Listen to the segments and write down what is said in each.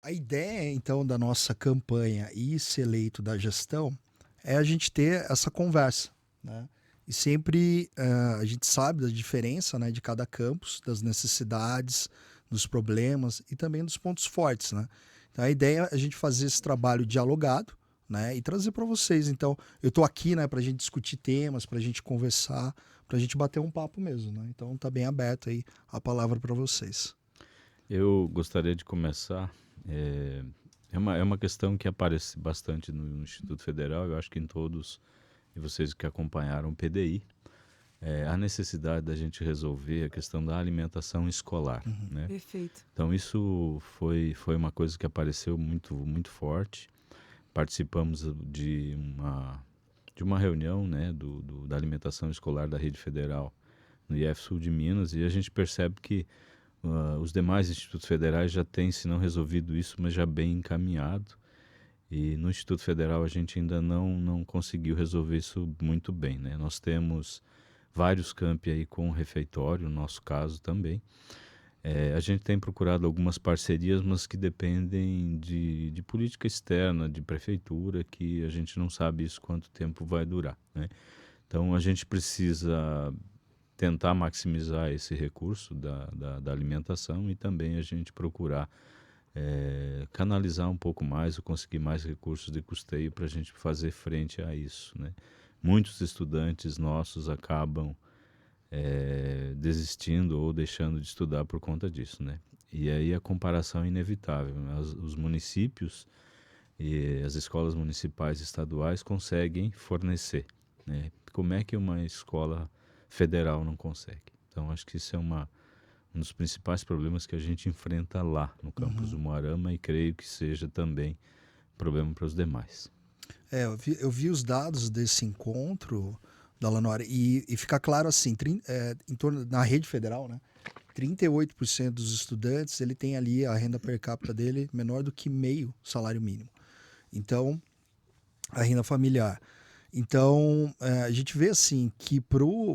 A ideia, então, da nossa campanha e ser eleito da gestão é a gente ter essa conversa, né? E sempre a gente sabe da diferença, né, de cada campus, das necessidades, dos problemas e também dos pontos fortes, né? Então a ideia é a gente fazer esse trabalho dialogado, né, e trazer para vocês. Então eu estou aqui, né, para a gente discutir temas, para a gente conversar, para a gente bater um papo mesmo, né? Então tá bem aberto aí a palavra para vocês. Eu gostaria de começar. É, é uma questão que aparece bastante no Instituto Federal, eu acho que em todos, e vocês que acompanharam o PDI, a necessidade da gente resolver a questão da alimentação escolar, Uhum. né? Perfeito. Então isso foi uma coisa que apareceu muito, muito forte. Participamos de uma reunião, né, da alimentação escolar da rede federal no IF Sul de Minas, e a gente percebe que os demais institutos federais já têm, se não resolvido isso, mas já bem encaminhado. E no Instituto Federal a gente ainda não conseguiu resolver isso muito bem, né? Nós temos vários campi aí com refeitório, no nosso caso também. A gente tem procurado algumas parcerias, mas que dependem de política externa, de prefeitura, que a gente não sabe isso quanto tempo vai durar, né? Então a gente precisa tentar maximizar esse recurso da alimentação e também a gente procurar canalizar um pouco mais ou conseguir mais recursos de custeio para a gente fazer frente a isso, né? Muitos estudantes nossos acabam desistindo ou deixando de estudar por conta disso, né? E aí a comparação é inevitável, né? Os municípios e as escolas municipais e estaduais conseguem fornecer, né? Como é que uma escola federal não consegue? Então acho que isso é um dos principais problemas que a gente enfrenta lá no campus do Uhum. Moarama, e creio que seja também problema para os demais. Eu vi os dados desse encontro da Lanora e fica claro assim, em torno na rede federal, né? 38% dos estudantes ele tem ali a renda per capita dele menor do que meio salário mínimo. Então, a renda familiar. Então, a gente vê assim que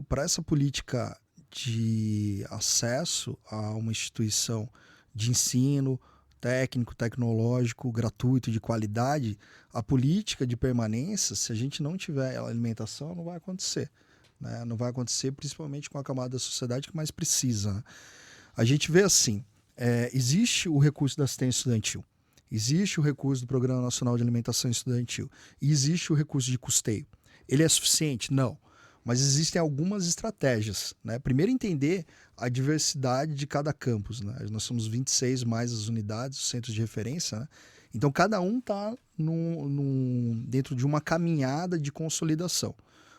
para essa política de acesso a uma instituição de ensino técnico, tecnológico, gratuito, de qualidade, a política de permanência, se a gente não tiver alimentação, não vai acontecer. Né? Não vai acontecer principalmente com a camada da sociedade que mais precisa. Né? A gente vê assim, existe o recurso da assistência estudantil, existe o recurso do Programa Nacional de Alimentação Estudantil e existe o recurso de custeio. Ele é suficiente? Não. Mas existem algumas estratégias. Né? Primeiro, entender a diversidade de cada campus. Né? Nós somos 26 mais as unidades, os centros de referência. Né? Então, cada um está dentro de uma caminhada de consolidação.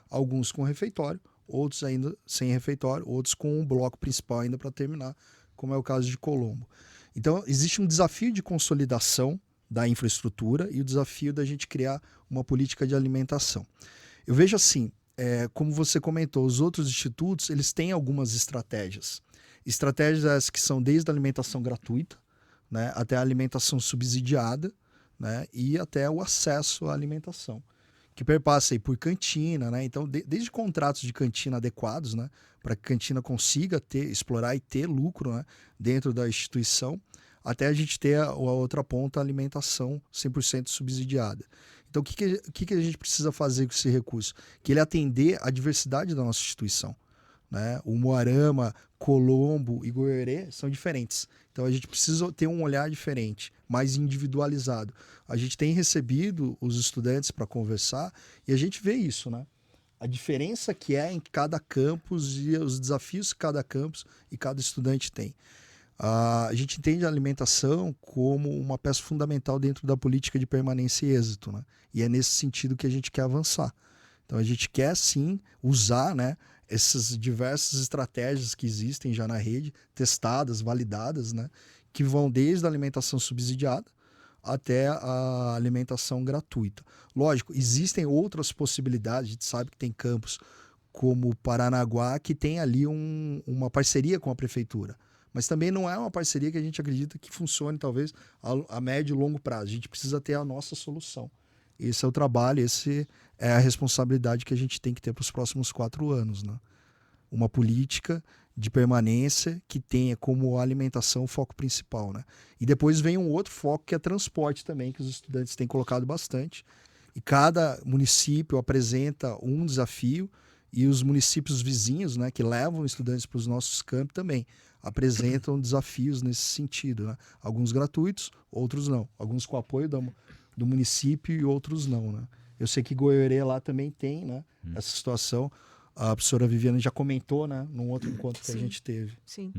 Alguns com refeitório, outros ainda sem refeitório, outros com um bloco principal ainda para terminar, como é o caso de Colombo. Então, existe um desafio de consolidação da infraestrutura e o desafio da gente criar uma política de alimentação. Eu vejo assim, como você comentou, os outros institutos eles têm algumas estratégias. Estratégias que são desde a alimentação gratuita, né, até a alimentação subsidiada, né, e até o acesso à alimentação, que perpassa aí por cantina, né? Então, desde contratos de cantina adequados, né, para que a cantina consiga explorar e ter lucro, né, dentro da instituição, até a gente ter a outra ponta, a alimentação 100% subsidiada. Então, o que a gente precisa fazer com esse recurso? Que ele atender a diversidade da nossa instituição. Né? O Moarama, Colombo e Goiorê são diferentes. Então a gente precisa ter um olhar diferente, mais individualizado. A gente tem recebido os estudantes para conversar e a gente vê isso, né? A diferença que é em cada campus e os desafios que cada campus e cada estudante tem. A gente entende a alimentação como uma peça fundamental dentro da política de permanência e êxito, né? E é nesse sentido que a gente quer avançar. Então a gente quer sim usar, né, essas diversas estratégias que existem já na rede, testadas, validadas, né, que vão desde a alimentação subsidiada até a alimentação gratuita. Lógico, existem outras possibilidades, a gente sabe que tem campos como Paranaguá que tem ali uma parceria com a prefeitura. Mas também não é uma parceria que a gente acredita que funcione talvez a médio e longo prazo. A gente precisa ter a nossa solução. Esse é o trabalho, esse é a responsabilidade que a gente tem que ter para os próximos 4 anos. Né? Uma política de permanência que tenha como alimentação o foco principal, né? E depois vem um outro foco que é transporte também, que os estudantes têm colocado bastante. E cada município apresenta um desafio e os municípios vizinhos, né, que levam estudantes para os nossos campos também apresentam desafios nesse sentido, né? Alguns gratuitos, outros não. Alguns com apoio do município e outros não, né? Eu sei que Goiorê lá também tem, né, essa situação. A professora Viviane já comentou, né, num outro encontro que a Sim. gente teve. Sim.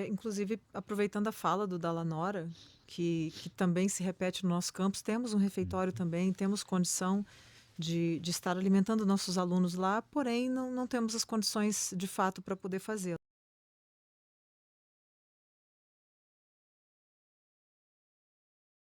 Inclusive, aproveitando a fala do Dalanora, que também se repete no nosso campus, temos um refeitório também, temos condição de estar alimentando nossos alunos lá, porém não temos as condições de fato para poder fazê-lo.